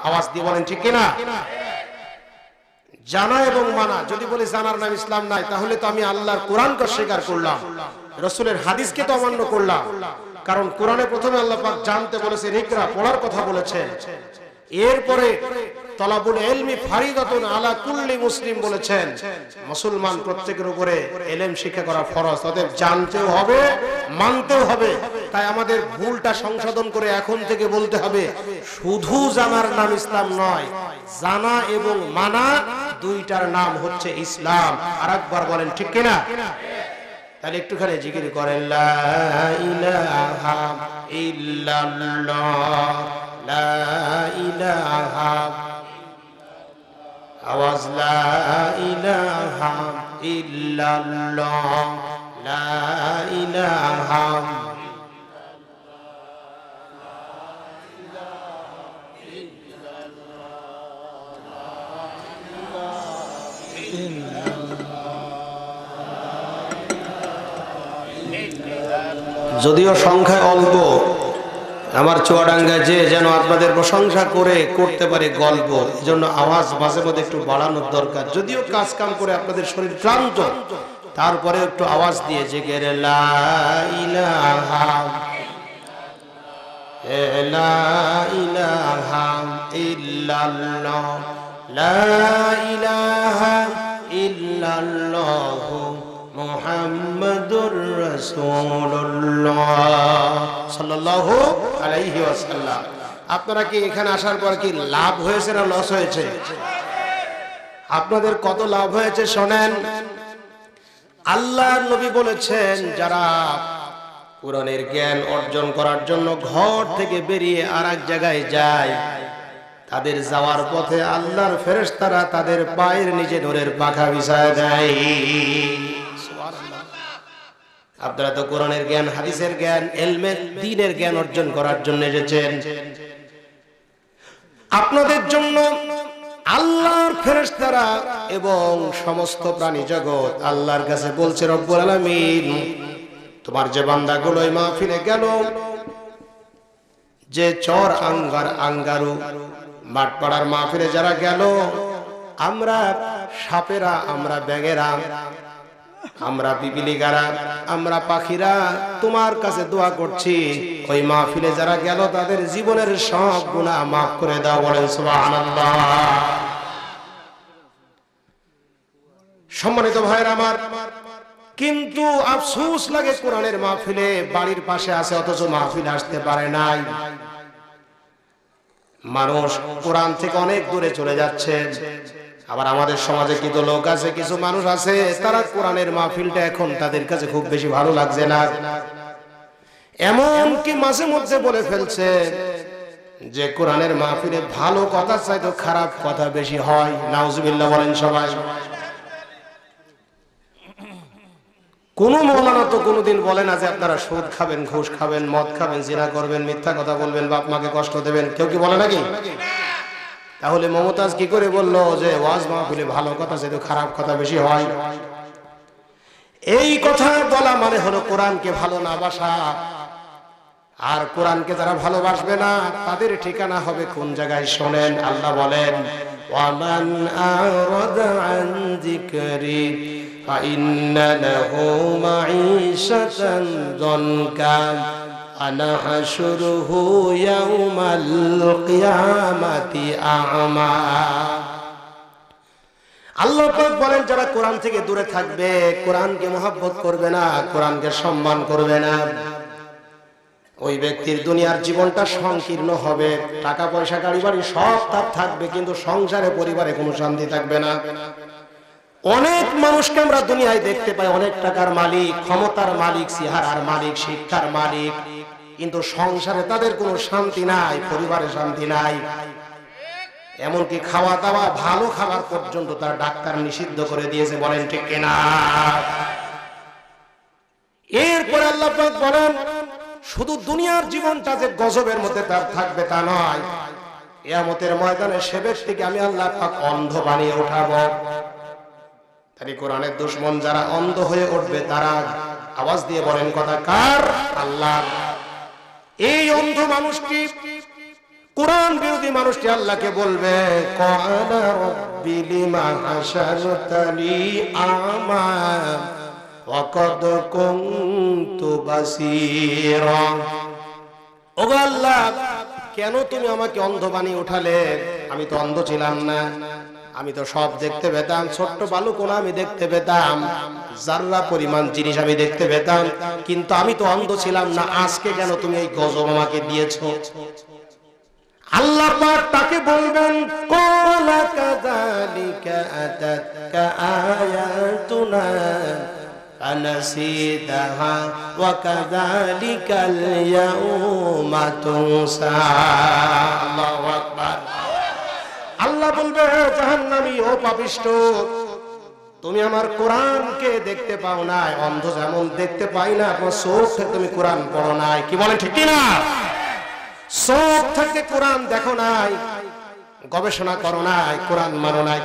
আওয়াজ দিয়ে বলেন ঠিক কিনা? জানা এবং মানা, যদি বলি জানার নাম ইসলাম নাই, তাহলে তো আমি আল্লাহর কোরআনকে অস্বীকার করলাম, রাসূলের হাদিসকে তো অমান্য করলাম। কারণ কোরআনে প্রথমে আল্লাহ পাক জানতে বলেছেন, ইকরা, পড়ার কথা বলেছেন। এরপরে তলাবুল ইলমি ফারিদাতুন আলা কুল্লি মুসলিম বলেছেন, মুসলমান প্রত্যেকের উপরে ইলম শিক্ষা করা ফরজ। অতএব জানতেও হবে, মানতেও হবে। তাই আমাদের ভুলটা সংশোধন করে এখন থেকে বলতে হবে, শুধু জানার নাম ইসলাম নয়, জানা এবং মানা দুইটার নাম হচ্ছে ইসলাম। আরেকবার বলেন ঠিক কিনা? তাহলে একটুখানি জিকির করেন, লা ইলাহা ইল্লাল্লাহ, লা ইলাহা, আওয়াজ, লা ইলাহা ইল্লাল্লাহ, লা ইলাহা। যদিও সংখ্যায় অল্প, আমার চুয়াডাঙ্গায় যে যেন আপনাদের প্রশংসা করে করতে পারে গল্প, এজন্য আওয়াজ মাঝে মধ্যে একটু বাড়ানোর দরকার। যদিও কাজ কাম করে আপনাদের শরীর ক্লান্ত, তারপরে একটু আওয়াজ দিয়ে জিকির, লা ইলাহা, লা ইলাহা ইল্লাল্লাহ, লা ইলাহা ইল্লাল্লাহ মুহাম্মাদুর রাসূলুল্লাহ সাল্লাল্লাহু আলাইহি ওয়াসাল্লাম। আপনারা কি এখানে আসার পর কি লাভ হয়েছে না লস হয়েছে? আপনাদের কত লাভ হয়েছে শোনেন। আল্লাহর নবী বলেছেন, যারা কোরআনের জ্ঞান অর্জন করার জন্য ঘর থেকে বেরিয়ে আরেক জায়গায় যায়, তাদের যাওয়ার পথে আল্লাহর ফেরেশতারা তাদের পায়ের নিচে নূরের পাখা বিছায় দেয়। আপনারা তো কোরআনের জ্ঞান, হাদিসের জ্ঞান, ইলমে দ্বীনের জ্ঞান অর্জন করার জন্য এসেছেন। আপনাদের জন্য আল্লাহর ফেরেশতারা এবং সমস্ত প্রাণী জগৎ আল্লাহর কাছে বলছে, রব্বুল আলামিন, তোমার যে বান্দাগুলো এই মাহফিলে গেল, যে চর আঙ্গার আঙ্গারু মাঠপাড়ার মাহফিলে যারা গেল, আমরা সাপেরা, আমরা ব্যাঙেরা, আমরা পিপিলিকারা, আমরা পাখিরা তোমার কাছে দোয়া করছি, ওই মাহফিলে যারা গেল তাদের জীবনের সব গুনাহ মাফ করে দাও। বলেন সুবহানাল্লাহ। সম্মানিত ভাইরা আমার, কিন্তু আফসোস লাগে, কোরআনের মাহফিলে বাড়ির পাশে আছে অথচ মাহফিলে আসতে পারে নাই। মানুষ কোরআন থেকে অনেক দূরে চলে যাচ্ছে। আবার আমাদের সমাজে কিছু লোক আছে, কিছু মানুষ আছে, তারা কোরআনের মাহফিলটা এখন তাদের কাছে খুব বেশি ভালো লাগছে না। এমনকি মাঝে মধ্যে বলে ফেলছে যে কোরআনের মাহফিলে ভালো কথা চাইতো খারাপ কথা বেশি হয়। নাউজুবিল্লাহ বলেন সবাই। কোন মৌলানা তো কোনোদিন বলে না যে আপনারা সুদ খাবেন, ঘুষ খাবেন, মদ খাবেন, জিনা করবেন, মিথ্যা কথা বলবেন, বাপ মাকে কষ্ট দেবেন। কেউ কি বলে নাকি? তাহলে মমতাজ কি করে বললো যে ওয়াজ মাহফিলে ভালো কথা চাইতো খারাপ কথা বেশি হয়? এই কথা বলা মানে হলো কোরআনকে ভালো না বাসা। আর কোরআনকে যারা ভালোবাসবে না, তাদের ঠিকানা হবে কোন জায়গায় শোনেন। আল্লাহ বলেন, ওয়ামান আরাদা আন যিকরি ফাইন্না লাহু মাঈশাতান দনকা আনা হাশুরুহু ইয়াউমাল কিয়ামাতি আ'মা। আল্লাহ পাক বলেন, যারা কোরআন থেকে দূরে থাকবে, কোরআনকে মহব্বত করবে না, কোরআনকে সম্মান করবে না, ওই ব্যক্তির দুনিয়ার জীবনটা সংকীর্ণ হবে। টাকা পয়সা, গাড়ি বাড়ি সব তার থাকবে, কিন্তু সংসারে, পরিবারে কোনো শান্তি থাকবে না। অনেক মানুষকে আমরা দুনিয়ায় দেখতে পাই, অনেক টাকার মালিক, ক্ষমতার মালিক, চেহারার মালিক, শিক্ষার মালিক, কিন্তু সংসারে তাদের কোনো শান্তি নাই, পরিবারে শান্তি নাই। এমনকি খাওয়া দাওয়া, ভালো খাবার পর্যন্ত তার ডাক্তার নিষিদ্ধ করে দিয়েছে। বলেন ঠিক কিনা? এরপর আল্লাহ পাক বলেন, শুধু দুনিয়ার জীবনটা যে গজবের মধ্যে তার থাকবে তা নয়, কিয়ামতের ময়দানে সে ব্যক্তিকে আমি আল্লাহ পাক অন্ধ বানিয়ে উঠাবো। তাই কোরআনের দুশমন যারা অন্ধ হয়ে উঠবে, তারা আওয়াজ দিয়ে বলেন কথা কার? আল্লাহ। এই অন্ধ মানুষটি কোরআন বিরোধী মানুষটি আল্লাহকে বলবে ক্বালা রাব্বি লিমা হাশারতানি আমা ওয়া ক্বাদ কুনতু বাসীরা। ওগো আল্লাহ, কেন তুমি আমাকে অন্ধ বানিয়ে উঠালে? আমি তো অন্ধ ছিলাম না, আমি তো সব দেখতে পেতাম। ছোট্ট বালুকণা আমি দেখতে পেতাম, জাররা পরিমাণ জিনিস আমি দেখতে পেতাম, কিন্তু আমি তো অন্ধ ছিলাম না। আজকে কেন তুমি এই গজব আমাকে দিয়েছো? আল্লাহ পাক তাকে বলবেন ক্বালা কাযালিকা আতাতকা আয়াতুনা ফানাসিতাহা ওয়া কাযালিকাল ইয়াউমা তুনসা। আল্লাহু আকবার। আল্লাহ বলবে জাহান্নামী, ও পাপিষ্ঠ, তুমি আমার কোরআনকে দেখতে পাও নাই। অন্ধ যেমন দেখতে পাই না, তোমার চোখ থেকে তুমি কোরআন পড়ো নাই। কি বলেন ঠিক কি না? চোখ থেকে কোরআন দেখো নাই, গবেষণা করো নাই, কোরআন মানো নাই,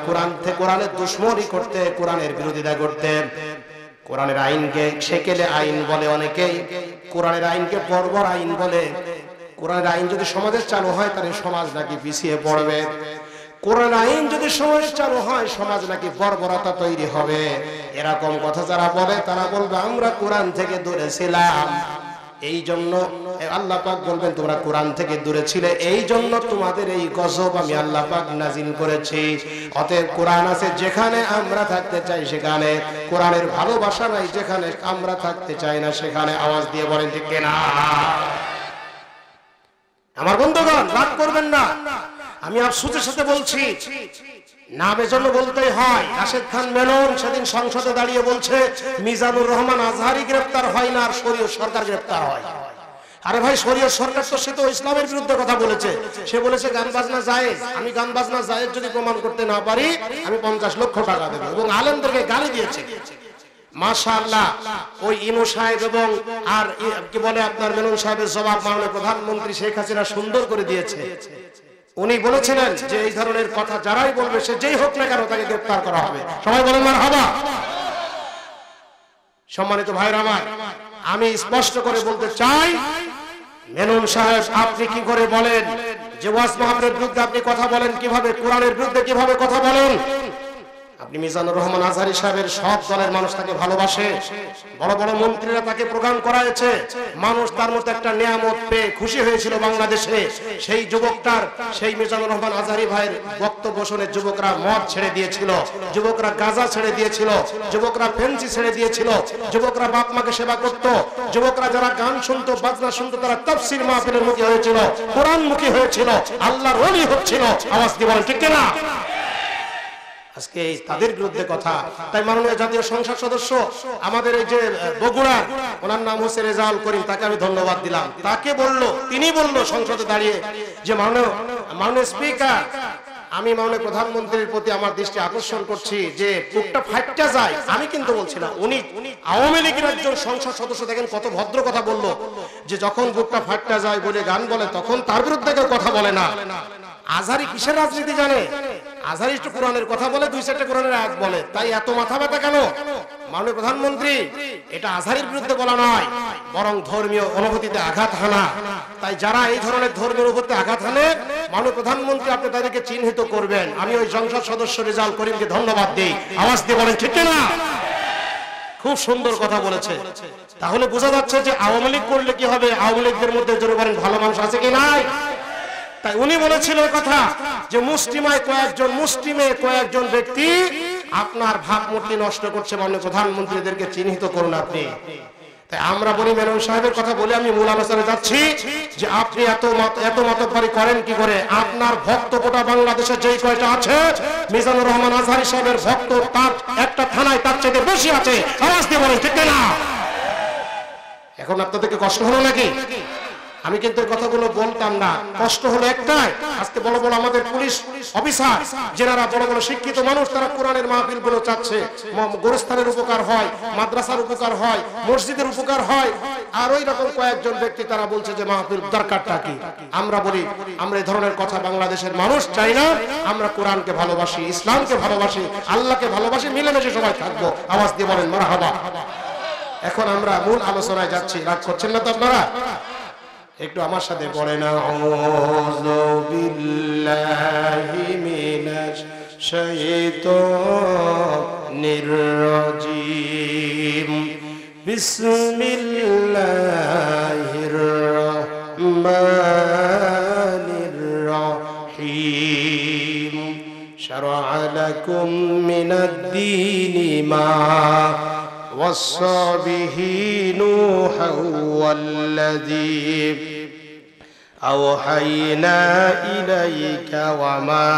কোরআনের দুশমনি করতে, কোরআনের বিরোধিতা করতে। কোরআনের আইনকে সেকেলে আইন বলে অনেকেই, কোরআনের আইনকে বর্বর আইন বলে। কোরআনের আইন যদি সমাজে চালু হয় তাহলে সমাজ নাকি পিছিয়ে পড়বে। কোরআন আইন যদি সমাজে চালু হয় সমাজ নাকি বর্বরতা তৈরি হবে। এরকম কথা যারা বলে তারা বলবে আমরা কোরআন থেকে দূরে ছিলাম, এই জন্য আল্লাহ পাক বলবেন তোমরা কোরআন থেকে দূরে ছিলে, এই জন্য তোমাদের এই গজব আমি আল্লাহ পাক নাজিল করেছি। অতএব কোরআন আছে যেখানে আমরা থাকতে চাই সেখানে, কোরআনের ভালোবাসা নাই যেখানে আমরা থাকতে চাই না সেখানে। আওয়াজ দিয়ে বলেন ঠিক কিনা? আমার বন্ধুগণ, রাগ করবেন না, আমি আফসোসের সাথে বলছি, নামের জন্য বলতেই হয়। রাশেদ খান মেনন সেদিন সংসদে দাঁড়িয়ে বলছে মিজানুর রহমান আজহারি গ্রেফতার হয় না, আর শরীয়ত সরকার গ্রেফতার হয়। আরে ভাই, শরীয়ত সরকার তো সে তো ইসলামের বিরুদ্ধে কথা বলেছে। সে বলেছে গান বাজনা জায়েজ। আমি গান বাজনা জায়েজ যদি প্রমাণ করতে না পারি আমি 50 লক্ষ টাকা দেব, এবং আলেমদেরকে গালি দিয়েছে। মাশাআল্লাহ, ওই ইনু সাহেব এবং আর কি বলে আপনার মেনন সাহেবের জবাব মাননীয় প্রধানমন্ত্রী শেখ হাসিনা সুন্দর করে দিয়েছে। উনি বলেছিলেন যে এই ধরনের কথা যারাই বলবে সে যেই হোক না কেন তাকে গ্রেফতার করা হবে। সবাই বলেন মারহাবা। সম্মানিত ভাইরা আমার, আমি স্পষ্ট করে বলতে চাই, মেনন সাহেব আপনি কি করে বলেন যে ওয়াজ মাহফিলের বিরুদ্ধে আপনি কথা বলেন? কিভাবে কোরআনের বিরুদ্ধে কিভাবে কথা বলেন? আপনি মিজানুর রহমান আজহারি সাহেবের সব দলের মানুষ তাকে ভালোবাসে, বড় বড় মন্ত্রীরা তাকে প্রোগ্রাম করায়ছে, মানুষ তার মতো একটা নিয়ামত পেয়ে খুশি হয়েছিল বাংলাদেশে। সেই যুবকটার, সেই মিজানুর রহমান আজহারি ভাইয়ের বক্তব্য শুনে যুবকরা মদ ছেড়ে দিয়েছিল, যুবকরা গাঁজা ছেড়ে দিয়েছিল, যুবকরা ফেন্সি ছেড়ে দিয়েছিল, যুবকরা বাপ মাকে সেবা করত, যুবকরা যারা গান শুনতো, বাজনা শুনতো, তারা তাফসীর মাহফিলের মুখী হয়েছিল, কোরআন মুখী হয়েছিল, আল্লাহর ওলি হচ্ছিল। আওয়াজ দিয়ে বলেন ঠিক কিনা? আজকে তাদের বিরুদ্ধে কথা। তাই মাননীয় জাতীয় সংসদ সদস্য আমাদের এই যে বগুড়া, ওনার নাম হচ্ছে রেজাউল করিম, তাকে আমি ধন্যবাদ দিলাম। তাকে তিনি বলল সংসদে দাঁড়িয়ে যে মাননীয় স্পিকার, আমি মাননীয় প্রধানমন্ত্রীর প্রতি আমার দৃষ্টি আকর্ষণ করছি যে বুকটা ফাইটটা যায়। আমি কিন্তু বলছি না, উনি আওয়ামী লীগের একজন সংসদ সদস্য, দেখেন কত ভদ্র কথা বললো, যে যখন বুকটা ফাইটটা যায় বলে গান বলে তখন তার বিরুদ্ধে কেউ কথা বলে না। আজহারি কিসের রাজনীতি জানে? আজহারি একটু কোরআনের কথা বলে, 2-4টা কোরআনের আয়াত বলে, তাই এত মাথা ব্যথা কেন? মাননীয় প্রধানমন্ত্রী, এটা আজহারির বিরুদ্ধে বলা নয়, বরং ধর্মীয় অনুভূতিতে আঘাত হানা। তাই যারা এই ধরনের ধর্মীয় অনুভূতিতে আঘাত হানে, মাননীয় প্রধানমন্ত্রী আপনি তাদেরকে চিহ্নিত করবেন। আমি ওই সংসদ সদস্য রেজাউল করিমকে ধন্যবাদ দিই। আওয়াজ দিয়ে বলেন ঠিক না? খুব সুন্দর কথা বলেছে। তাহলে বোঝা যাচ্ছে যে আওয়ামী লীগ করলে কি হবে? আওয়ামী লীগদের মধ্যে জোরে বলেন ভালো মানুষ আছে কি নাই? তাই উনি বলেছিল কথা যে মুসলিমে কয়েকজন ব্যক্তি আপনার ভাবমূর্তি নষ্ট করছে, মাননীয় প্রধানমন্ত্রীদেরকে চিহ্নিত করুন আপনি। তাই আমরা বলি, মেনন সাহেবের কথা বলে আমি মূল আলোচনায় যাচ্ছি, যে আপনি এত মাতব্বরি করেন কি করে? আপনার ভক্ত গোটা বাংলাদেশে যেই কয়টা আছে, মিজানুর রহমান আজহারি সাহেবের ভক্ত তার একটা থানায় তার চেয়ে বেশি আছে। আওয়াজ দিয়ে বলেন ঠিক না? এখন আপনাদেরকে কষ্ট হলো নাকি? আমি কিন্তু এই কথাগুলো বলতাম না, কষ্ট হলো একটাই, আজকে বড় বড় আমাদের পুলিশ অফিসার, যারা বড় বড় শিক্ষিত মানুষ, তারা কোরআনের মাহফিল গুলো চাচ্ছে, গোরস্থানের উপকার হয়, মাদ্রাসার উপকার হয়, মসজিদের উপকার হয়, আর ওই রকম কয়েকজন ব্যক্তি তারা বলছে যে মাহফিল দরকারটা কি? আমরা বলি, আমরা এই ধরনের কথা বাংলাদেশের মানুষ চাই না। আমরা কোরআনকে ভালোবাসি, ইসলামকে ভালোবাসি, আল্লাহকে ভালোবাসি, মিলেমিশে সবাই থাকবো। আওয়াজ দিয়ে বলেন মারহাবা। এখন আমরা মূল আলোচনায় যাচ্ছি, রাগ করছেন না তো আপনারা? একটু আমার সাথে পড়েন, আউযু বিল্লাহি মিনাশ শাইতানির রাজিম, বিসমিল্লাহির রহমানির রহিম। শারআ লাকুম মিনাদ-দীনি মা ওয়াসা বিহি নূহা ওয়াল্লাযী আওহাইনা ইলাইকা ওয়া মা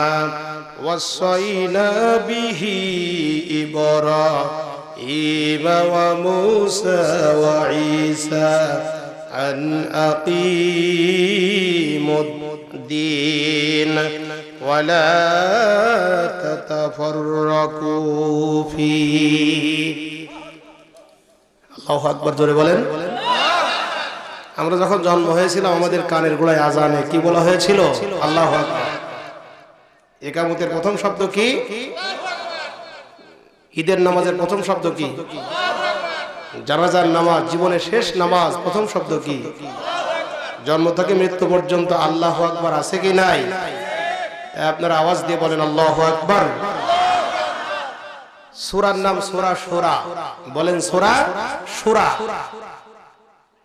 ওয়াসাইনা বিহি ইব্রাহিম ওয়া মূসা ওয়া ঈসা আন আকিমুদ-দীন ওয়া লা তাতাফাররাকু ফীহি। আল্লাহু আকবার, জোরে বলেন। আমরা যখন জন্ম হয়েছিলাম আমাদের কানের গোড়ায় আজানে কি বলা হয়েছিল? আল্লাহু আকবার। ইকামতের প্রথম শব্দ কি? ঈদের নামাজের প্রথম শব্দ কি? জানাজার নামাজ, জীবনের শেষ নামাজ, প্রথম শব্দ কি? জন্ম থেকে মৃত্যু পর্যন্ত আল্লাহু আকবার আছে কি নাই? আপনারা আওয়াজ দিয়ে বলেন আল্লাহু আকবার। সূরার নাম সূরা শুরা, বলেন সূরা শুরা।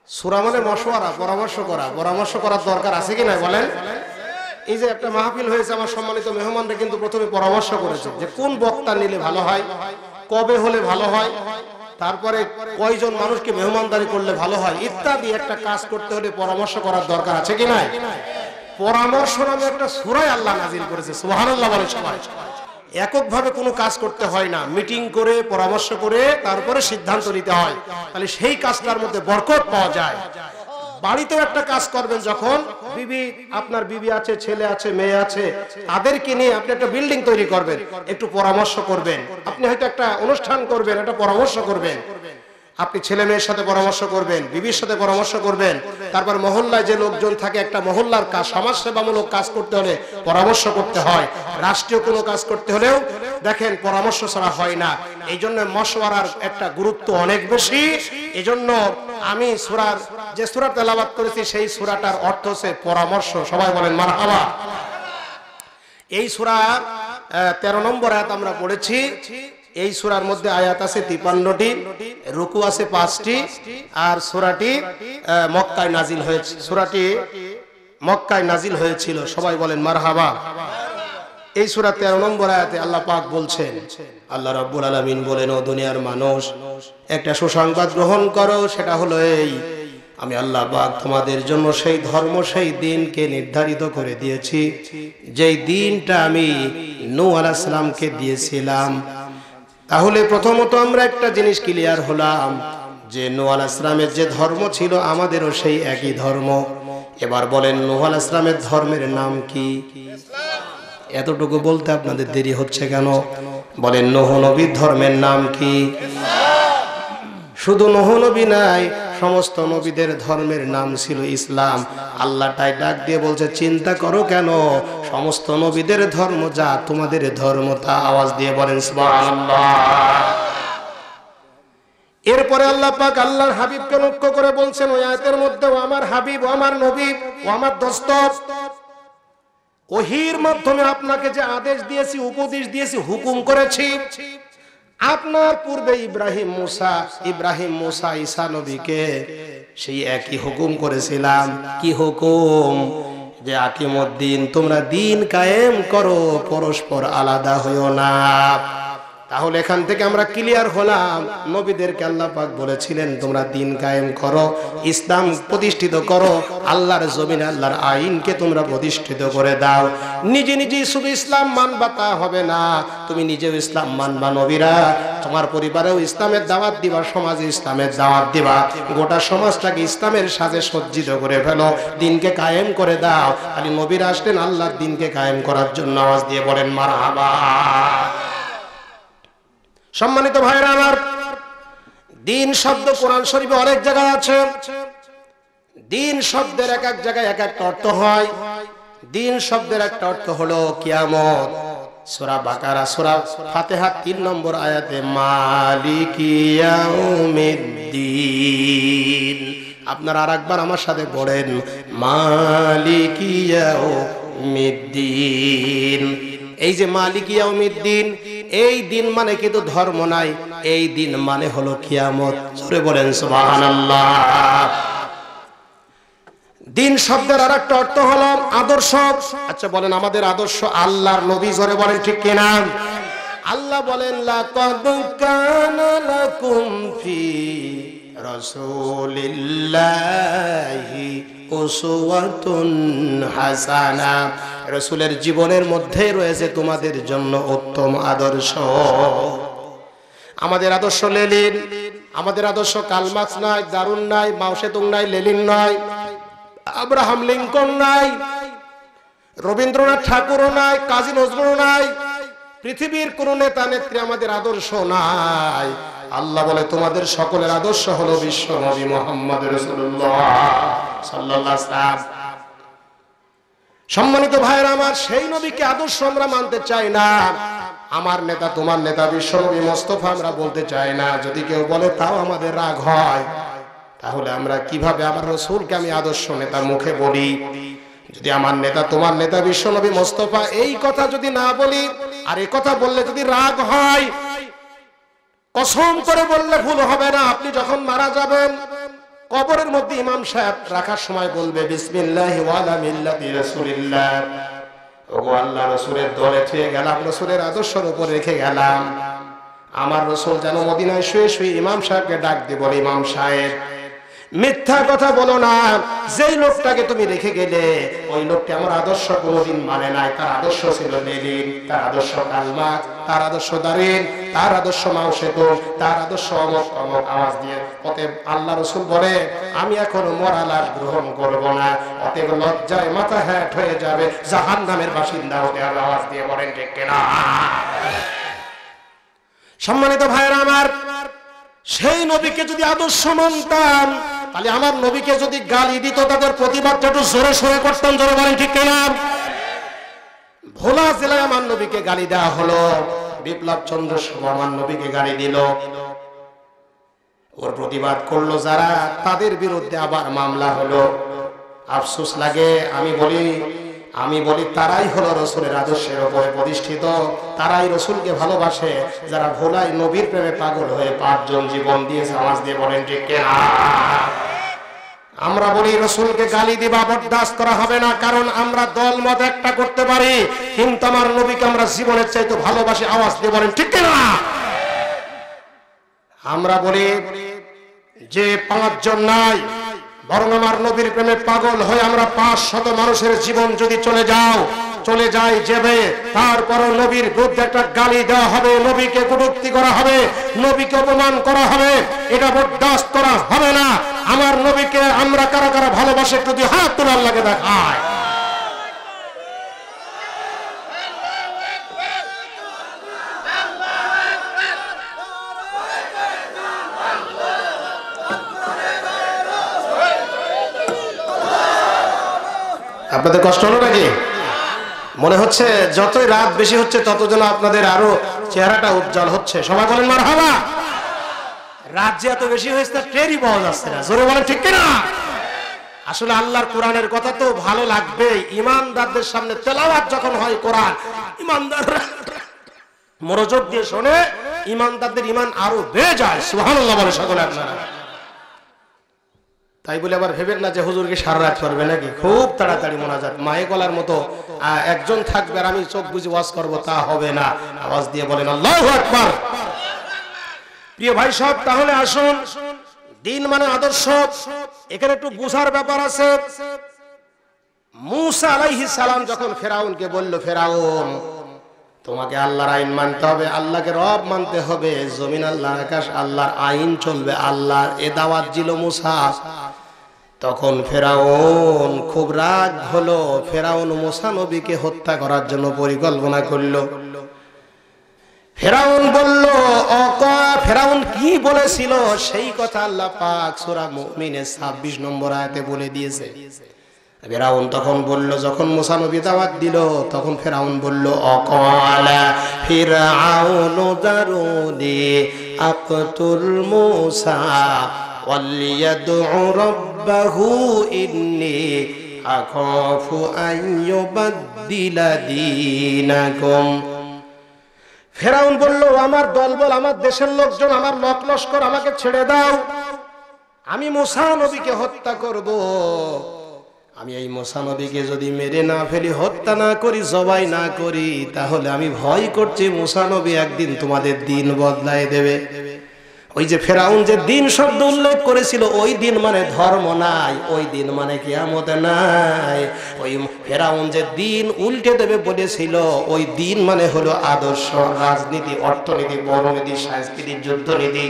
সূরা মানে মশওয়ারা, পরামর্শ করা। পরামর্শ করার দরকার আছে কি নাই বলেন? এই যে একটা মাহফিল হয়েছে, আমার সম্মানিত মেহমানরা কিন্তু প্রথমে পরামর্শ করেছে যে কোন বক্তা নিলে ভালো হয়, কবে হলে ভালো হয়, তারপরে কয়জন মানুষকে মেহমানদারি করলে ভালো হয় ইত্যাদি। একটা কাজ করতে হলে পরামর্শ করার দরকার আছে কি নাই? পরামর্শ নামে একটা সূরা আল্লাহ নাযিল করেছে, সুবহানাল্লাহ বলেন সবাই। এককভাবে কোনো কাজ করতে হয় না, মিটিং করে পরামর্শ করে তারপরে সিদ্ধান্ত নিতে হয়, তাহলে সেই কাজটার মধ্যে বরকত পাওয়া যায়। বাড়িতেও একটা কাজ করবেন, যখন আপনার বিবি আছে, ছেলে আছে, মেয়ে আছে, তাদেরকে নিয়ে আপনি একটা বিল্ডিং তৈরি করবেন, একটু পরামর্শ করবেন। আপনি হয়তো একটা অনুষ্ঠান করবেন, একটা পরামর্শ করবেন, আপনি ছেলে মেয়ের সাথে পরামর্শ করবেন, বিবির সাথে পরামর্শ করবেন। তারপর মহল্লায় যে লোকজন থাকে, একটা মহল্লার কাজ, সমাজ সেবামূলক কাজ করতে হলে পরামর্শ করতে হয়। রাষ্ট্রীয় কোনো কাজ করতে হলেও দেখেন পরামর্শ ছাড়া হয় না। এই জন্য মশওয়ারার একটা গুরুত্ব অনেক বেশি। এই জন্য আমি যে সূরা তেলাওয়াত করেছি সেই সূরাটার অর্থ হচ্ছে পরামর্শ। সবাই বলেন মারহাবা। এই সূরা 13 নম্বর আয়াত আমরা পড়েছি। এই সূরার মধ্যে আয়াত আছে 53টি, রুকু আছে 5টি, আর সূরাটি মক্কায় নাজিল হয়েছে। সূরাটি মক্কায় নাজিল হয়েছিল। সবাই বলেন মারহাবা। এই সূরা 13 নম্বর আয়াতে আল্লাহ পাক বলছেন, আল্লাহ রাব্বুল আলামিন বলেন, ও দুনিয়ার মানুষ, একটা সুসংবাদ গ্রহণ করো। সেটা হলো এই, আমি আল্লাহ পাক তোমাদের জন্য সেই ধর্ম, সেই দিনকে নির্ধারিত করে দিয়েছি, যেই দিনটা আমি নূহ আলাইহিস সালামকে দিয়েছিলাম। তাহলে প্রথমত আমরা একটা জিনিস ক্লিয়ার হলাম যে নূহ আলাইহিস সালামের যে ধর্ম ছিল আমাদেরও সেই একই ধর্ম। এবার বলেন নূহ আলাইহিস সালামের ধর্মের নাম কি? এতটুকু বলতে আপনাদের দেরি হচ্ছে কেন? বলেন নূহ নবীর ধর্মের নাম কি? শুধু নূহ নবী নাই, সমস্ত নবীদের ধর্মের নাম ছিল ইসলাম। আল্লাহ তাই ডাক দিয়ে বলছে, চিন্তা করো কেন, সমস্ত নবীদের ধর্ম যা, তোমাদের ধর্ম তা। আওয়াজ দিয়ে বলেন সুবহানাল্লাহ। এরপরে আল্লাহ পাক আল্লাহর হাবিবকে লক্ষ্য করে বলছেন ওই আয়াতের মধ্যে, ও আমার হাবিব, ও আমার নবী, ও আমার দোস্ত, ওহীর মাধ্যমে আপনাকে যে আদেশ দিয়েছি, উপদেশ দিয়েছি, হুকুম করেছি, আপনার পূর্বে ইব্রাহিম মুসা ঈসা নবীকে সেই একই হুকুম করেছিলাম। কি হুকুম? যে আকিমুদ্দিন, তোমরা দিন কায়েম করো, পরস্পর আলাদা হইও না। তাহলে এখান থেকে আমরা ক্লিয়ার হলাম, নবীদেরকে আল্লাহ পাক বলেছিলেন তোমরা দিন কায়েম করো, ইসলাম প্রতিষ্ঠিত করো, আল্লাহর জমিনে আল্লাহর আইনকে তোমরা প্রতিষ্ঠিত করে দাও। নিজে নিজেই শুধু ইসলাম মানবা তা হবে না, তুমি নিজেও ইসলাম মানবা। নবীরা তোমার পরিবারেও ইসলামের দাওয়াত দিবা, সমাজে ইসলামের দাওয়াত দিবা, গোটা সমাজটাকে ইসলামের সাথে সজ্জিত করে ফেলো, দিনকে কায়েম করে দাও। খালি নবীরা আসলেন আল্লাহর দিনকে কায়েম করার জন্য। আওয়াজ দিয়ে বলেন মারহাবা। সম্মানিত ভাইরা আমার, দিন শব্দ কোরআন শরীফে অনেক জায়গায় আছে। দিন শব্দের এক এক জায়গায় এক একটা অর্থ হয়। দিন শব্দের একটা অর্থ হলো কিয়ামত। সূরা বাকারা, সূরা ফাতিহা 3 নম্বর আয়াতে মালিকি ইয়াউমিদ্দিন, আপনারা আরেকবার আমার সাথে পড়েন, মালিকি ইয়াউমিদ্দিন। এই যে মালিকি ইয়াউমিদ্দিন, এই দিন মানে কিন্তু ধর্ম নাই, এই দিন মানে হলো কিয়ামত। জোরে বলেন সুবহানাল্লাহ। দিন শব্দের আরেকটা অর্থ হলো আদর্শ। আচ্ছা বলেন, আমাদের আদর্শ আল্লাহর নবী। জোরে বলেন ঠিক কিনা? আল্লাহ বলেন, লাকাদ কানা লাকুম ফি রাসূলিল্লাহি উসওয়াতুন হাসানা। রাসূলের জীবনের মধ্যে রয়েছে তোমাদের জন্য উত্তম আদর্শ। আমাদের আদর্শ লেনিন, আমাদের আদর্শ কার্ল মার্কস নয়, দারুন নাই, মাও সেতুং নাই, লেনিন নয়, আব্রাহাম লিঙ্কন নাই, রবীন্দ্রনাথ ঠাকুরও নাই, কাজী নজরুলও নাই, পৃথিবীর কোন নেতা নেত্রী আমাদের আদর্শ নাই। আল্লাহ বলে তোমাদের সকলের আদর্শ হলো বিশ্ব নবী মুহাম্মদ রাসূলুল্লাহ সাল্লাল্লাহু আলাইহি ওয়াসাল্লাম। সম্মানিত ভাইরা আমার, সেই নবীকে আদর্শ আমরা মানতে চাই না। আমার নেতা, তোমার নেতা বিশ্ব নবী মুস্তাফা আমরা বলতে চাই না। যদি কেউ বলে তাও আমাদের রাগ হয়। তাহলে আমরা কিভাবে আমার রাসূলকে আমি আদর্শ নেতা মুখে বলি? যদি আমার নেতা, তোমার নেতা বিশ্ব নবী মুস্তাফা এই কথা যদি না বলি, আর এই কথা বললে যদি রাগ হয়, কসম করে বললে ভুল হবে না, আপনি যখন মারা যাবেন কবরের মধ্যে ইমাম সাহেব রাখার সময় বলবে, বিসমিল্লাহি ওয়া আলা মিল্লাতি রাসূলিল্লাহ। ওগো আল্লাহ, রাসূলের দলে থেকে গেলাম, রাসূলের আদর্শের উপর রেখে গেলাম। আমার রাসূল যেন মদিনায় শুয়ে শুয়ে ইমাম সাহেবকে ডাক দিয়ে বলে, ইমাম সাহেব মিথ্যা কথা বলো না, যেই লোকটাকে তুমি রেখে গেলে ওই লোকটি আমার আদর্শ কোনোদিন মানে নাই। তার আদর্শ ছিল লেনিন, তার আদর্শ কার্ল মার্কস, তার আদর্শ দারিন, তার আদর্শ মাও সেতুং, তার আদর্শ অমক অমক। আওয়াজ দিয়ে অতএব আল্লাহ রাসূল বলে, আমি এখন মরা লাশ গ্রহণ করব না। অতএব লজ্জায় মাথা হ্যাট হয়ে যাবে, জাহান্নামের বাসিন্দা হতে হবে। আওয়াজ দিয়ে বলেন ঠিক কিনা? সম্মানিত ভাইরা আমার, সেই নবীকে যদি আদর্শ মানতাম, তাহলে আমার নবীকে যদি গালি দিত তাদের প্রতিবাদটা একটু জোরে সোরে করতাম। জোরে বলেন ঠিক কিনা? ভোলা জেলায় আমার নবীকে গালি দেওয়া হলো, বিপ্লব চন্দ্র সেন আমার নবীকে গালি দিল, ওর প্রতিবাদ করলো যারা, তাদের বিরুদ্ধে আবার মামলা হলো। আফসোস লাগে, আমি বলি তারাই হলো রাসূলের আদর্শের উপরে প্রতিষ্ঠিত, তারাই রাসূলকে ভালোবাসে, যারা ভোলাই নবীর প্রেমে পাগল হয়ে 5 জন জীবন দিয়েছে। আওয়াজ দিয়ে বলেন ঠিক কিনা? আমরা বলি রাসূলকে গালি দিবা, বরদাস্ত করা হবে না, কারণ আমরা দল মত একটা করতে পারি, কিন্তু আমার নবীকে আমরা জীবনের চাইতে ভালোবাসি। আওয়াজ দিয়ে বলেন ঠিক কিনা? আমরা বলি যে 5 জন নাই, বরং আমার নবীর প্রেমে পাগল হয়ে আমরা 500 মানুষের জীবন যদি চলে যায় যাবে, তারপরও নবীর বিরুদ্ধে একটা গালি দেওয়া হবে, নবীকে কটূক্তি করা হবে, নবীকে অপমান করা হবে, এটা বরদাস্ত করা হবে না। আমার নবীকে আমরা কারা কারা ভালোবাসে একটু দিয়ে হাত তুলে আল্লাহকে দেখায়। আপনাদের কষ্ট হলো নাকি? মনে হচ্ছে যতই রাত বেশি হচ্ছে তত যেন আপনাদের আরো চেহারাটা উজ্জ্বল হচ্ছে। সবাই বলেন মারহাবা। রাত যে এত বেশি হয়েছে তার টেরই পাওয়া যাচ্ছে না। জোরে বলেন ঠিক কিনা? আসলে আল্লাহর কোরআনের কথা তো ভালো লাগবে। ইমানদারদের সামনে তেলাওয়াত যখন হয় কোরআন, ইমানদাররা মনোযোগ দিয়ে শোনে, ইমানদারদের ইমান আরো বেড়ে যায়। সুবহানাল্লাহ বলে সকলে আপনারা। তাই বলে আবার ভেবেন না যে হুজুরকে সারা রাত করবে নাকি। খুব তাড়াতাড়ি মোনাজাত, মায়ে গলার মতো একজন থাকবে আর আমি চোখ বুঝে ওয়াজ করব, তা হবে না। আওয়াজ দিয়ে বলেন আল্লাহু আকবার। প্রিয় ভাই সব, তাহলে আসুন, দিন মানে আদর্শ, এখানে একটু বুঝার ব্যাপার আছে। মূসা আলাইহিস সালাম যখন ফেরাউনকে বলল, ফেরাউন তোমাকে আল্লাহর আইন মানতে হবে, আল্লাহকে রব মানতে হবে, জমিন আল্লাহর, আকাশ আল্লাহর, আইন চলবে আল্লাহর, এ দাওয়াত দিল মূসা। তখন ফেরাউন খুব রাগ হলো, ফেরাউন মূসা নবীকে হত্যা করার জন্য পরিকল্পনা করল। ফেরাউন বলল, ফেরাউন কি বলেছিল সেই কথা আল্লাহ পাক সূরা মুমিনের 26 নম্বর আয়াতে বলে দিয়েছে। ফেরাউন তখন বলল, যখন মূসা নবী দাওয়াত দিল, তখন ফেরাউন বলল, অকালা ফিরআউন দারুনি আকতুল মূসা ওয়ালিয়াদউ রাব্বাহু রাব্বাহু ইন্নী আখাফু আন ইউবাদদিলা দীনাকুম। ফেরাউন বলল, আমার দলবল, আমার দেশের লোকজন, আমার লস্কর আমাকে ছেড়ে দাও, আমি মূসা নবীকে হত্যা করব। আমি এই মূসা নবীকে যদি মেরে না ফেলি, হত্যা না করি, জবাই না করি, তাহলে আমি ভয় করছি মূসা নবী একদিন তোমাদের দিন বদলায় দেবে। ওই যে ফেরাউন যে দিন শব্দ উল্লেখ করেছিল, ওই দিন মানে ধর্ম নাই, ওই দিন মানে কিয়ামত নাই। ওই ফেরাউন যে দিন উল্টে দেবে বলেছিল, ওই দিন মানে হলো আদর্শ, রাজনীতি, অর্থনীতি, বড়নীতি, সাংস্কৃতিক, যুদ্ধনীতি,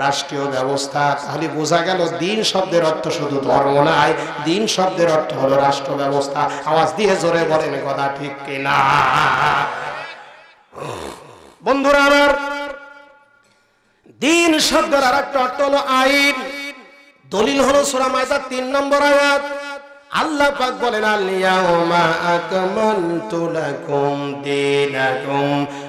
রাষ্ট্রীয় ব্যবস্থা। তাহলে বোঝা গেল দিন শব্দের অর্থ শুধু ধর্ম নাই, দিন শব্দের অর্থ হলো রাষ্ট্র ব্যবস্থা। আওয়াজ দিয়ে জোরে বলেন কথা ঠিক কিনা? বন্ধুরা আমার, দিন শব্দের আরেকটা অর্থ হলো আইন। দলিল হলো সূরা মায়দার 3 নম্বর আয়াত। আল্লাহ পাক বলেন, আল ইয়াউমা আকমালতু লাকুম দীনাকুম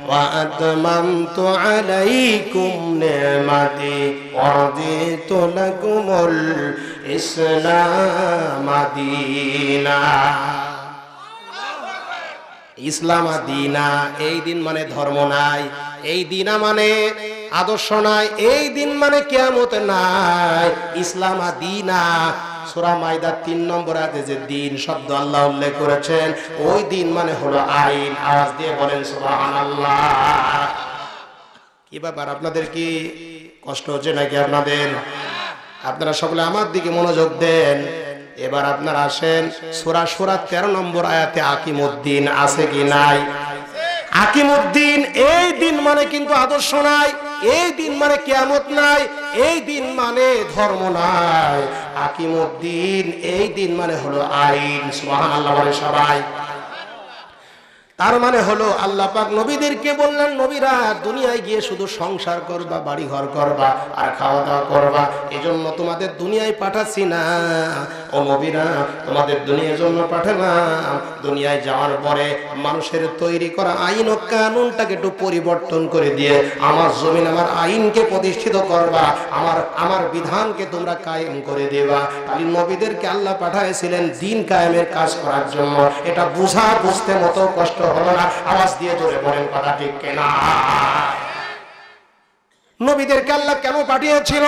ওয়া আতমামতু আলাইকুম নি'মাতি ওয়া রাদিতু লাকুমুল ইসলাম দীনা। ইসলাম দীনা, এই দিন মানে ধর্ম নাই, এই দিনা মানে আদর্শ নাই, এই দিন মানে কিয়ামত নাই। ইসলাম দীনা। সূরা মায়দার 3 নম্বর আয়াতে যে দিন শব্দ আল্লাহ উল্লেখ করেছেন, ওই দিন মানে হলো আইন। আওয়াজ দিয়ে বলেন সুবহানাল্লাহ। কি ব্যাপার, আপনাদের কি কষ্ট হচ্ছে নাকি? আপনারা সকলে আমার দিকে মনোযোগ দেন। এবার আপনারা আসেন সূরা সূরা 13 নম্বর আয়াতে আকিমুদ্দিন আছে কি নাই? আকিমুদ্দিন, এই দিন মানে কিন্তু আদর্শ নাই, এই দিন মানে কিয়ামত নাই, এই দিন মানে ধর্ম নাই। আকিমুদ্দিন, এই দিন মানে হলো আইন। সুবহানাল্লাহ বলে সবাই। তার মানে হলো আল্লাহ পাক নবীদেরকে বললেন, নবীরা দুনিয়ায় গিয়ে শুধু সংসার করবা, বাড়ি ঘর করবা আর খাওয়া দাওয়া করবা, এজন্য তোমাদের দুনিয়ায় পাঠাচ্ছি না। ও নবীরা, তোমাদের দুনিয়ার জন্য পাঠালাম। দুনিয়ায় যাওয়ার পরে মানুষের তৈরি করা আইন ও কানুনটাকে একটু পরিবর্তন করে দিয়ে আমার জমিন, আমার আইনকে প্রতিষ্ঠিত করবা, আমার বিধানকে তোমরা কায়েম করে দেবা। তাই নবীদেরকে আল্লাহ পাঠাইছিলেন দিন কায়েমের কাজ করার জন্য। এটা বুঝতে মতো কষ্ট হলো না? আওয়াজ দিয়ে জোরে বলেন কথা ঠিক কিনা? নবীদেরকে আল্লাহ কেন পাঠিয়েছিল?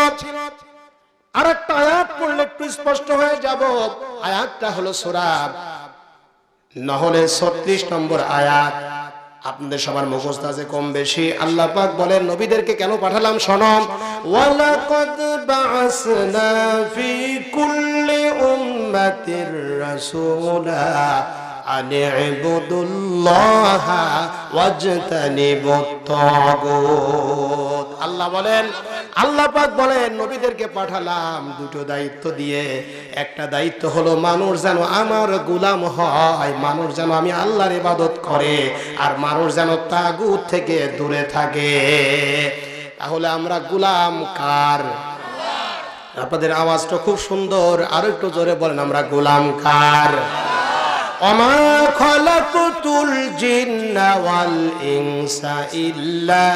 আরেকটা আয়াত পড়লে একটু স্পষ্ট হয়ে যাব। আয়াতটা হলো সূরা নহলের 36 নম্বর আয়াত। আপনাদের সবার মুখস্থ আছে কম বেশি। আল্লাহ পাক বলেন নবীদেরকে কেন পাঠালাম শোনো। ওয়ালাকাদ বাআসনা ফি কুল্লি উম্মাতির রাসূলা আনি ইবুদুল্লাহা ওয়াজতানিবুত তাগুত। আল্লাহ বলেন, আল্লাহ পাক বলেন নবীদেরকে পাঠালাম দুটো দায়িত্ব দিয়ে। একটা দায়িত্ব হলো মানুষ যেন আমার গোলাম হয়, মানুষ যেন আমি আল্লাহর ইবাদত করে, আর মানুষ যেন তাগুত থেকে দূরে থাকে। তাহলে আমরা গোলাম কার? আপনাদের আওয়াজটা খুব সুন্দর, আরো একটু জোরে বলেন, আমরা গোলাম কার? ওমা খালাকতুল জিন্না ওয়াল ইনসা ইল্লা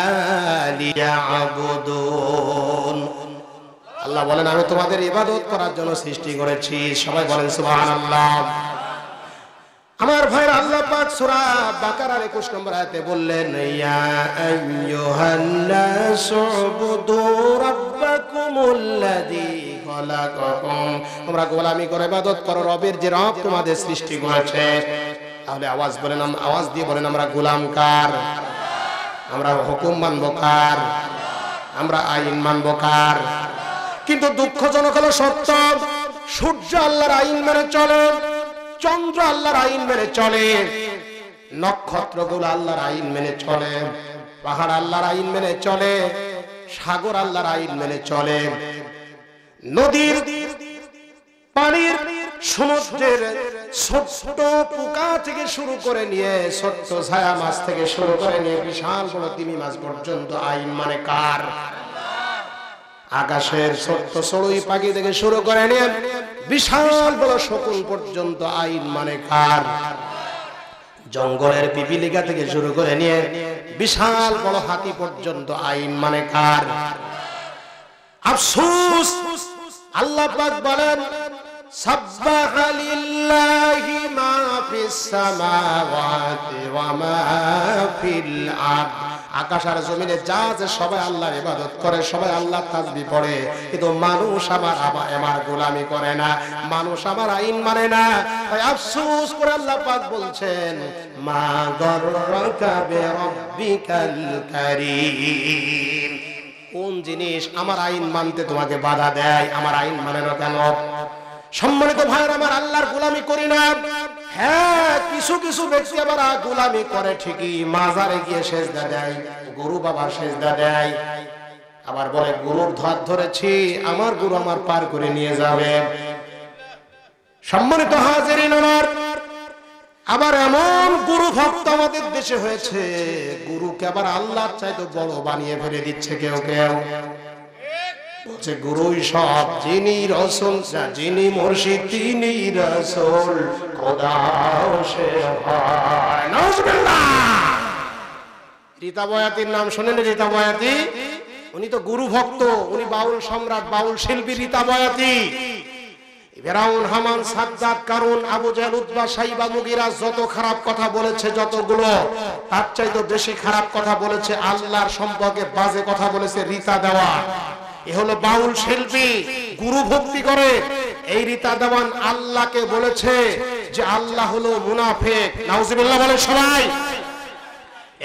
লিয়াবুদুন। আল্লাহ বলেন আমি তোমাদের ইবাদত করার জন্য সৃষ্টি করেছি। সবাই বলেন সুবহানাল্লাহ। আমার ভাইরা, আল্লাহ পাক সূরা বাকারার 21 নম্বর আয়াতে বললেন, ইয়া আইয়ুহান নাসু উবুদু রাব্বাকুমুল্লাযী খালাকাকুম। তোমরা গোলামি করে ইবাদত করো রবের, যে রব তোমাদের সৃষ্টি করেছে। তাহলে আওয়াজ দিয়ে বলেন আমরা গোলাম কার? আমরা হুকুম মানব কার? আমরা আইন মানব কার? কিন্তু দুঃখজনক হলো সত্য, সূর্য আল্লাহর আইন মেনে চলে, চন্দ্র আল্লাহর আইন মেনে চলে, নক্ষত্রগুলো আল্লাহর আইন মেনে চলে, পাহাড় আল্লাহর আইন মেনে চলে, সাগর আল্লাহর আইন মেনে চলে, নদীর পানির, সমুদ্রের ছোট্ট পোকা থেকে শুরু করে নিয়ে, ছোট্ট ছায়া মাছ থেকে শুরু করে নিয়ে বিশাল বড় তিমি মাছ পর্যন্ত আইন মানে কার? আকাশের ছোট্ট চড়ুই পাখি থেকে শুরু করে নিয়ে বিশাল বড় শকুন পর্যন্ত আইন মানে কার? জঙ্গলের পিপিলিকা থেকে শুরু করে নিয়ে বিশাল বড় হাতি পর্যন্ত আইন মানে কার? আফসোস, আল্লাহ পাক বলেন সাব্বাহা লিল্লাহি মা ফিস সামাওয়াতি ওয়া মা ফিল আরদ। আকাশ আর জমিনে যা আছে সবাই আল্লাহর ইবাদত করে, সবাই আল্লাহর তাসবিহ পড়ে, কিন্তু মানুষ আমার গোলামি করে না, মানুষ আমার আইন মানে না। তাই আফসোস করে আল্লাহ পাক বলছেন মা গররাকা বিরাব্বিকাল কারীম। কোন জিনিস আমার আইন মানতে তোমাকে বাধা দেয়? আমার আইন মানে না কেন? সম্মানিত ভাইরা আমার, আল্লাহর গোলামি করি না। হ্যাঁ, কিছু কিছু ব্যক্তি আবার গোলামি করে ঠিকই, মাজারে গিয়ে সেজদা দেয়, গরু বাবার সেজদা দেয়, আবার বলে গরুর ধার ধরেছি, আমার গরু আমার পার করে নিয়ে যাবে। সম্মানিত হাজিরিন আমার, আবার এমন গুরু ভক্ত আমাদের দেশে হয়েছে, গুরুকে আবার আল্লাহর চাইতে বড় বানিয়ে ফেলে দিচ্ছে কেউ কেউ। বলছে গুরুই সব, যিনি রাসূল, যিনি মুর্শিদ তিনি রাসূল, খোদাও শেষ হয়। নাউজুবিল্লাহ। রীতা বয়াতির নাম শোনেন? রীতা বয়াতি, উনি তো গুরু ভক্ত, উনি বাউল সম্রাট, বাউল শিল্পী রীতা বয়াতি। ফিরাউন, হামান, সাদ্দাত, কারুন, আবু জাহেল, উতবা, সাইবা, মুগীরা যত খারাপ কথা বলেছে, যতগুলো, তার চাইতে বেশি খারাপ কথা বলেছে, আল্লাহর সম্পর্কে বাজে কথা বলেছে রীতা দেওয়া। এ হলো বাউল শিল্পী, গুরু ভক্তি করে। এই রীতা দেওয়ান আল্লাহকে বলেছে যে আল্লাহ হলো মুনাফিক। নাউজুবিল্লাহ বলে সবাই।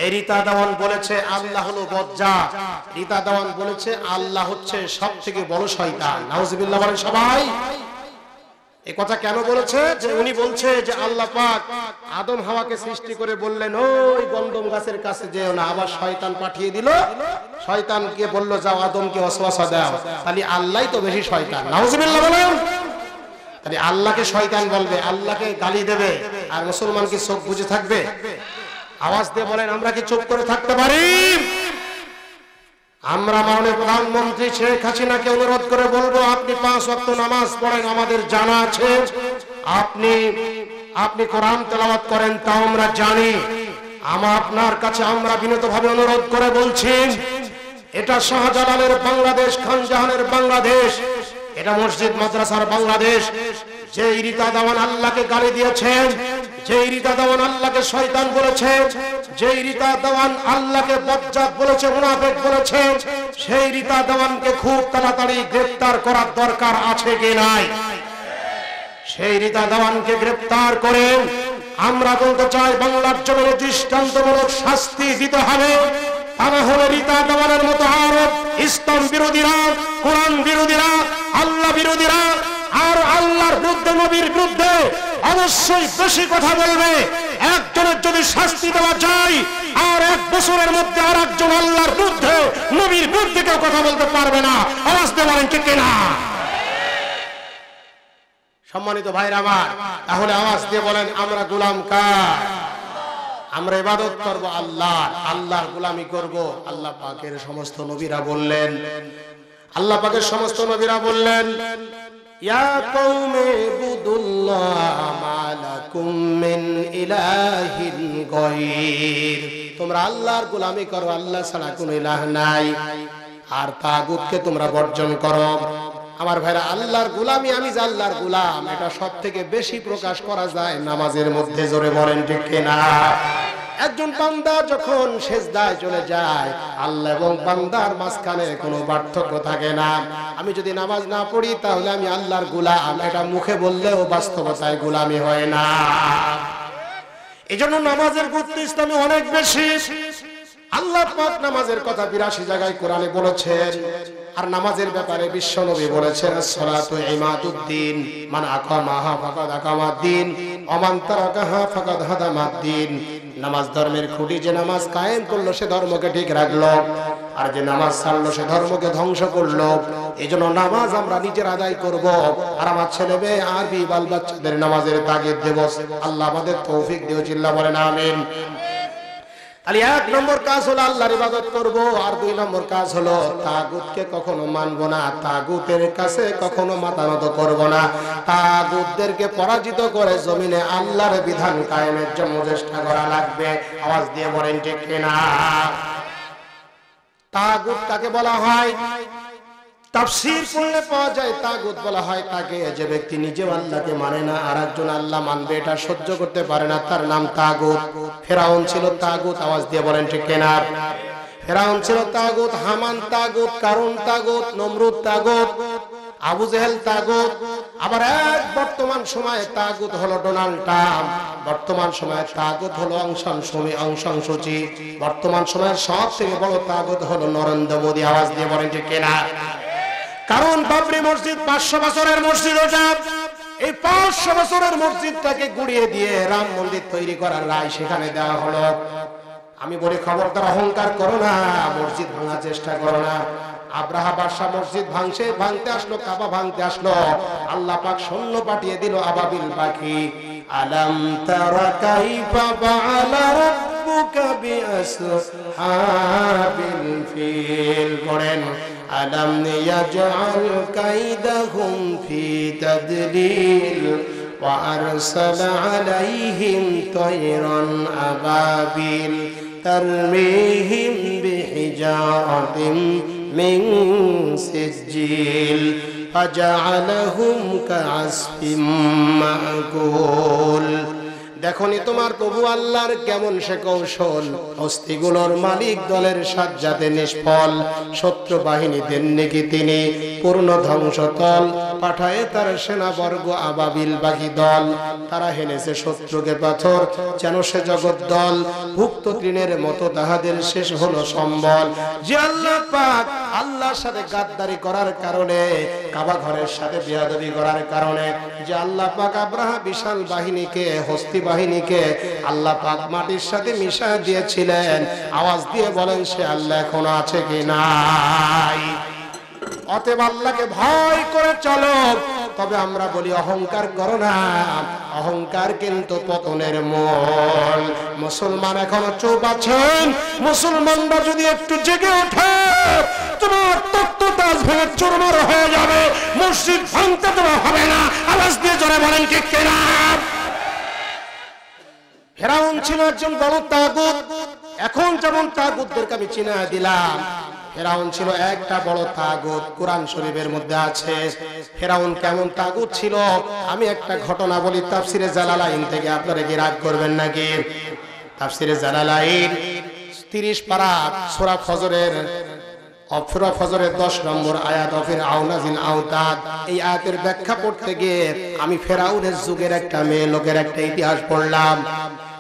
এই রীতা দেওয়ান বলেছে আল্লাহ হলো বজ্জাত। রীতা দেওয়ান বলেছে আল্লাহ হচ্ছে সবথেকে বড় শয়তান। নাউজুবিল্লাহ বলে সবাই। এই কথা কেন বলেছে? যে উনি বলছে যে আল্লাহ পাক আদম হাওয়াকে সৃষ্টি করে বললেন ওই গন্ধম গাছের কাছে যেও না, আবার শয়তান পাঠিয়ে দিল, শয়তানকে বলল যাও আদমকে ওয়াসওয়াসা দাও, তাহলে আল্লাহই তো বেশি শয়তান। নাউজুবিল্লাহ বলেন। তাহলে আল্লাহকে শয়তান বলবে, আল্লাহকে গালি দেবে, আর মুসলমান কি চোখ বুজে থাকবে? আওয়াজ দিয়ে বলেন, আমরা কি চুপ করে থাকতে পারি? আমরা মাননীয় প্রধানমন্ত্রী শেখ হাসিনাকে অনুরোধ করে বলবো, আপনি 5 ওয়াক্ত নামাজ পড়েন, আমাদের জানা আছে। আপনি কোরআন তেলাওয়াত করেন, তাও আমরা জানি। আপনার কাছে আমরা বিনীতভাবে অনুরোধ করে বলছি, এটা শাহজালালের বাংলাদেশ, খানজাহানের বাংলাদেশ, এটা মসজিদ মাদ্রাসার বাংলাদেশ। যে রীতা দেওয়ান আল্লাহকে গালি দিয়েছেন, যে রীতা দেওয়ান আল্লাহকে শয়তান বলেছে, যে রীতা দেওয়ান আল্লাহকে বজ্জাত বলেছে, মুনাফিক বলেছে, সেই রীতা দেওয়ানকে খুব তাড়াতাড়ি গ্রেফতার করার দরকার আছে কি নাই? সেই রীতা দেওয়ানকে গ্রেফতার করে আমরা বলতে চাই বাংলার জমিনে দৃষ্টান্তমূলক শাস্তি দিতে হবে। তা না হলে রীতা দেওয়ানের মতো আরো ইসলাম বিরোধীরা, কোরআন বিরোধীরা, আল্লাহ বিরোধীরা আর আল্লাহর বিরুদ্ধে, নবীর বিরুদ্ধে অবশ্যই বেশি কথা বলবে। একজনের যদি শাস্তি দেওয়া যায়, আর 1 বছরের মধ্যে আর একজন আল্লাহর বিরুদ্ধে, নবীর বিরুদ্ধে কেউ কথা বলতে পারবে না। আওয়াজ দিয়ে বলেন ঠিক কিনা? সম্মানিত ভাইরা আমার, তাহলে আওয়াজ দিয়ে বলেন আমরা গোলাম কার? আমরা ইবাদত করব আল্লাহর, আল্লাহর গোলামি করব। আল্লাহ পাকের সমস্ত নবীরা বললেন, আল্লাহ পাকের সমস্ত নবীরা বললেন ইয়া কওমি ইবুদুল্লাহ মা লাকুম মিন ইলাহিন গায়র। তোমরা আল্লাহর গোলামি করো, আল্লাহ ছাড়া কোনো ইলাহ নাই, আর তাগুতকে তোমরা বর্জন করো। আমার ভাইরা, আল্লাহর গোলামি, আমি যে আল্লাহর গোলাম, এটা সবথেকে বেশি প্রকাশ করা যায় নামাজের মধ্যে। জোরে বলেন ঠিক কিনা? একজন বান্দা যখন সেজদায় চলে যায়, আল্লাহ এবং বান্দার মাঝখানে কোনো পার্থক্য থাকে না। আমি যদি নামাজ না পড়ি তাহলে আমি আল্লাহর গোলাম, এটা মুখে বললেও বাস্তবতায় গোলামি হয় না। এজন্য নামাজের গুরুত্ব ইসলামে অনেক বেশি। আল্লাহ পাক নামাজের কথা 82 জায়গায় কোরআনে বলেছেন। আর নামাজের ব্যাপারে বিশ্বনবী বলেছেন সালাতু ইমাদুদ্দিন, মান আকামাহা ফাকাদ আকামাদ্দিন ওয়া মান তারাকাহা ফাকাদ হাদামাদ্দিন। নামাজ ধর্মের খুঁটি, যে নামাজ কায়েম করলো সে ধর্মকে ঠিক রাখলো, আর যে নামাজ ছাড়লো সে ধর্মকে ধ্বংস করলো। এইজন্য নামাজ আমরা নিজের আদায় করব, আর আমার ছেলে মেয়ে আরবি বাল বাচ্চাদের নামাজের তাগিদ দেব। আল্লাহ আমাদের তৌফিক দিও, চিল্লা বলেন আমিন। তাহলে 1 নম্বর কাজ হলো আল্লাহর ইবাদত করব, আর 2 নম্বর কাজ হলো তাগুতকে কখনো মানব না, তাগুতের কাছে কখনো মাথা নত করব না। তাগুতদেরকে পরাজিত করে জমিনে আল্লাহর বিধান কায়েমের জন্য চেষ্টা করা লাগবে। আওয়াজ দিয়ে বলেন ঠিক কিনা? তাগুত কাকে বলা হয়? তাফসীর পড়লে পাওয়া যায় তাগুত বলা হয় তাকে যে ব্যক্তি নিজেও আল্লাহকে মানে না আর একজন আল্লাহ মানবে এটা সহ্য করতে পারে না, তার নাম তাগুত। ফেরাউন ছিল তাগুত, আওয়াজ দিয়ে বলেন ঠিক কিনা? ফেরাউন ছিল তাগুত, হামান তাগুত, কারুন তাগুত, নমরুদ তাগুত, আবু জেহেল তাগুত। আবার এক বর্তমান সময়ে তাগুত হলো ডোনাল্ড ট্রাম্প, বর্তমান সময়ে তাগুত হলো অং সান সু চি, বর্তমান সময়ের সব থেকে বড় তাগুত হলো নরেন্দ্র মোদী। আওয়াজ দিয়ে বলেন ঠিক কিনা? কারণ বাবরি মসজিদ 500 বছরের মসজিদ, ওটা এই 500 বছরের মসজিদটাকে গুড়িয়ে দিয়ে রাম মন্দির তৈরি করার রায় সেখানে দেওয়া হলো। আমি বলি খবরদার অহংকার করো না, মসজিদ ভাঙার চেষ্টা করো না। আব্রাহা বাদশা মসজিদ ভাঙতে আসলো, কাবা ভাঙতে আসলো, আল্লাহ পাক সৈন্য পাঠিয়ে দিল আবাবিল পাখি। আলাম তারা কাইফা ফাআলা রাব্বুকা বিআসহাবিল ফিল। পড়েন আলাম ইয়াজআল কাইদাহুম ফি তাদলিল ওয়া আরসালা আলাইহিম তায়রান আবাবিল তারমিহিম বিহিজারাতিন মিন সিজজিল ফাজআলাহুম কাআসফিম মাকুল। দেখনি তোমার প্রভু আল্লাহর কেমন সে কৌশল, হস্তিগুলোর মালিক দলের সাজ্জাতে নিষ্ফল, শত্রু বাহিনীদের নাকি তিনি পূর্ণ ধ্বংসতল, পাঠায় তার সেনাবর্গ আবাবিল বাকি দল, তারা হেনেছে শত্রুকে পাথর যেন সে জগৎ দল, ভুক্ত তৃণের মতো তাহাদের শেষ হলো সম্বল। যে আল্লাহ পাক আল্লাহর সাথে গাদ্দারি করার কারণে, কাবা ঘরের সাথে বেয়াদবি করার কারণে, যে আল্লাহ পাক আব্রাহা বিশাল বাহিনীকে, হস্তি বাহিনীকে আল্লাহ পাক মাটির সাথে মিশিয়ে দিয়েছিলেন, আওয়াজ দিয়ে বলেন সে আল্লাহ এখনো আছে কি নাই? অতএব আল্লাহকে ভয় করে চলো। তবে আমরা বলি অহংকার করো না, অহংকার কিন্তু পতনের মূল। মুসলমান এখনো চুপ আছেন, মুসলমানরা যদি একটু জেগে ওঠে তোমার তত্ত্বতাজ ভেঙে চুরমার হয়ে যাবে, মসজিদ ভাঙতে তোমার হবে না। আওয়াজ দিয়ে জোরে বলেন ঠিক কিনা? ফেরাউন ছিল একজন বড় তাগুত। এখন যেমন তাগুতদেরকে আমি চিনা দিলাম, ফেরাউন ছিল একটা বড় তাগুত। কোরআন শরীফের মধ্যে আছে ফেরাউন কেমন তাগুত ছিল। আমি একটা ঘটনা বলি তাফসিরে জালালাইন থেকে, আপনারা কি রাগ করবেন নাকি? তাফসিরে জালালাইন 30 পারা সূরা ফজরের 10 নম্বর আয়াত, অফির আউনাজিন আওতাদ। এই আয়াতের ব্যাখ্যা পড়তে গিয়ে আমি ফেরাউনের যুগের একটা মেয়ে লোকের একটা ইতিহাস পড়লাম।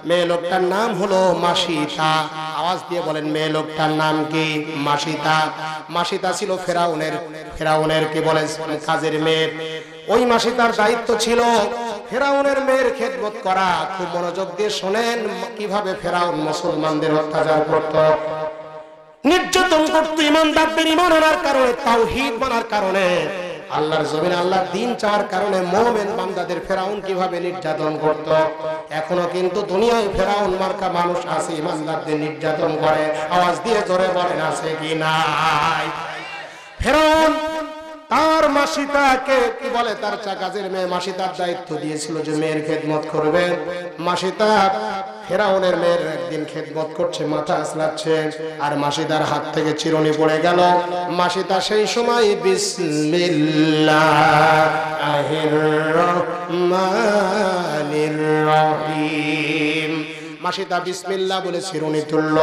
মেয়ে লোকটার নাম হলো মাসিতা। আওয়াজ দিয়ে বলেন মেয়ে লোকটার নাম কি? মাসিতা। মাসিতা ছিল ফেরাউনের কি বলে কাজের মেয়ে। ওই মাসিতার দায়িত্ব ছিল ফেরাউনের মেয়ের খেদমত করা। খুব মনোযোগ দিয়ে শোনেন কিভাবে ফেরাউন মুসলমানদের অত্যাচার করত, নির্যাতন করত। ইমানদারদের ঈমান আনার কারণে, তাওহীদ মানার কারণে, আল্লাহর জমিনে আল্লাহর দ্বীন চাওয়ার কারণে মুমিন বান্দাদের ফেরাউন কিভাবে নির্যাতন করত। এখনো কিন্তু দুনিয়ায় ফেরাউন মার্কা মানুষ আছে, ইমানদারদের নির্যাতন করে। আওয়াজ দিয়ে জোরে বলেন আছে কি নাই? ফেরাউন তার মাসিতাকে কি বলে, তার কাজের মেয়ে মাসিতার দায়িত্ব দিয়েছিল যে মেয়ের খেদমত করবে। মাসিতা ফেরাউনের মেয়ের একদিন খেদমত করছে, মাথা আসলাচ্ছে, আর মাসিতার হাত থেকে চিরুনি পড়ে গেল। মাসিতা সেই সময় বিসমিল্লাহির রহমানির রহিম, মাসিতা বিসমিল্লাহ বলে চিরুনি তুলল।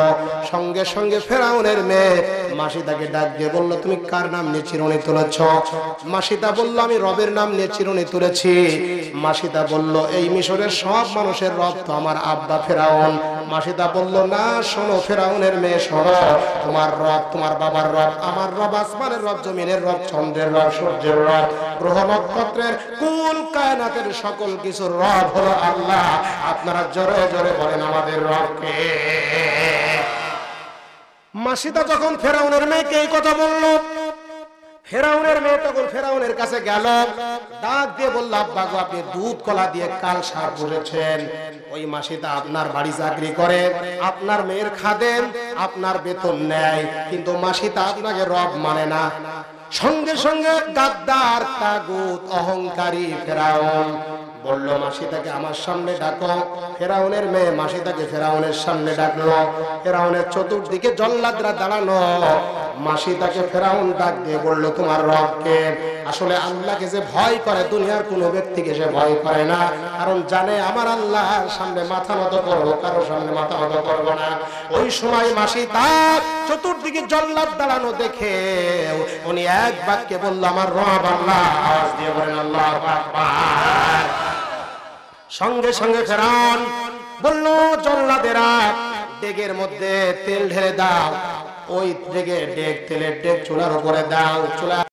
সঙ্গে সঙ্গে ফেরাউনের মেয়ে মাসিতাকে ডাক দিয়ে বলল, তুমি কার নাম নিয়ে চিরুনি তুলেছ? মাসিতা বলল, আমি রবের নাম নিয়ে চিরুনি তুলেছি। মাসিতা বলল, এই মিশরের সব মানুষের রব তো আমার আব্বা ফেরাউন। মাসিতা বলল, না শোনো ফেরাউনের মেয়ে, শোনো, তোমার রব, তোমার বাবার রব, আমার রব, আসমানের রব, জমিনের রব, চন্দ্রের রব, সূর্যের রব, গ্রহ নক্ষত্রের, কুল কায়নাতের সকল কিছুর রব হলো আল্লাহ। আপনারা জোরে জোরে বলেন আমাদের রবকে। মাসিতা যখন ফেরাউনের মেয়েকে এই কথা বলল, ফেরাউনের মেয়ে তখন ফেরাউনের কাছে গেল, ডাক দিয়ে বলল, আব্বা গো, আপনি দুধ কলা দিয়ে কাল সাপ বলেছেন। ওই মাসিতা আপনার বাড়ি চাকরি করে, আপনার মেয়ের খাদেম, আপনার বেতন নেয়, কিন্তু মাসিতা আপনাকে রব মানে না। সঙ্গে সঙ্গে গাদ্দার, তাগুত, অহংকারী ফেরাউন বলল মাসিটাকে আমার সামনে ডাকো। ফেরাউনের মেয়ে মাসিটাকে ফেরাউনের সামনে ডাকলো। ফেরাউনের চতুর্দিকে জল্লাদরা দাঁড়ানো। মাসিটাকে ফেরাউন ডাক দিয়ে বলল তোমার রবকে। আসলে আল্লাহকে যে ভয় করে দুনিয়ার কোনো ব্যক্তিকে সে ভয় করে না, কারণ জানে আমার আল্লাহর সামনে মাথা নত করবো, কারোর সামনে মাথা নত করবো না। ওই সময় মাসি তার চতুর্দিকে জল্লাদ দাঁড়ানো দেখে উনি এক বাক্যে বলল আমার রব আল্লাহ। আওয়াজ দিয়ে বলেন আল্লাহু আকবার। সঙ্গে সঙ্গে ফেরাউন বলল জল্লাদেরা ডেগের মধ্যে তেল ঢেলে দাও। ওই ডেগে ডেগ তেলের ডেগ চুলার উপরে দাও। চুলা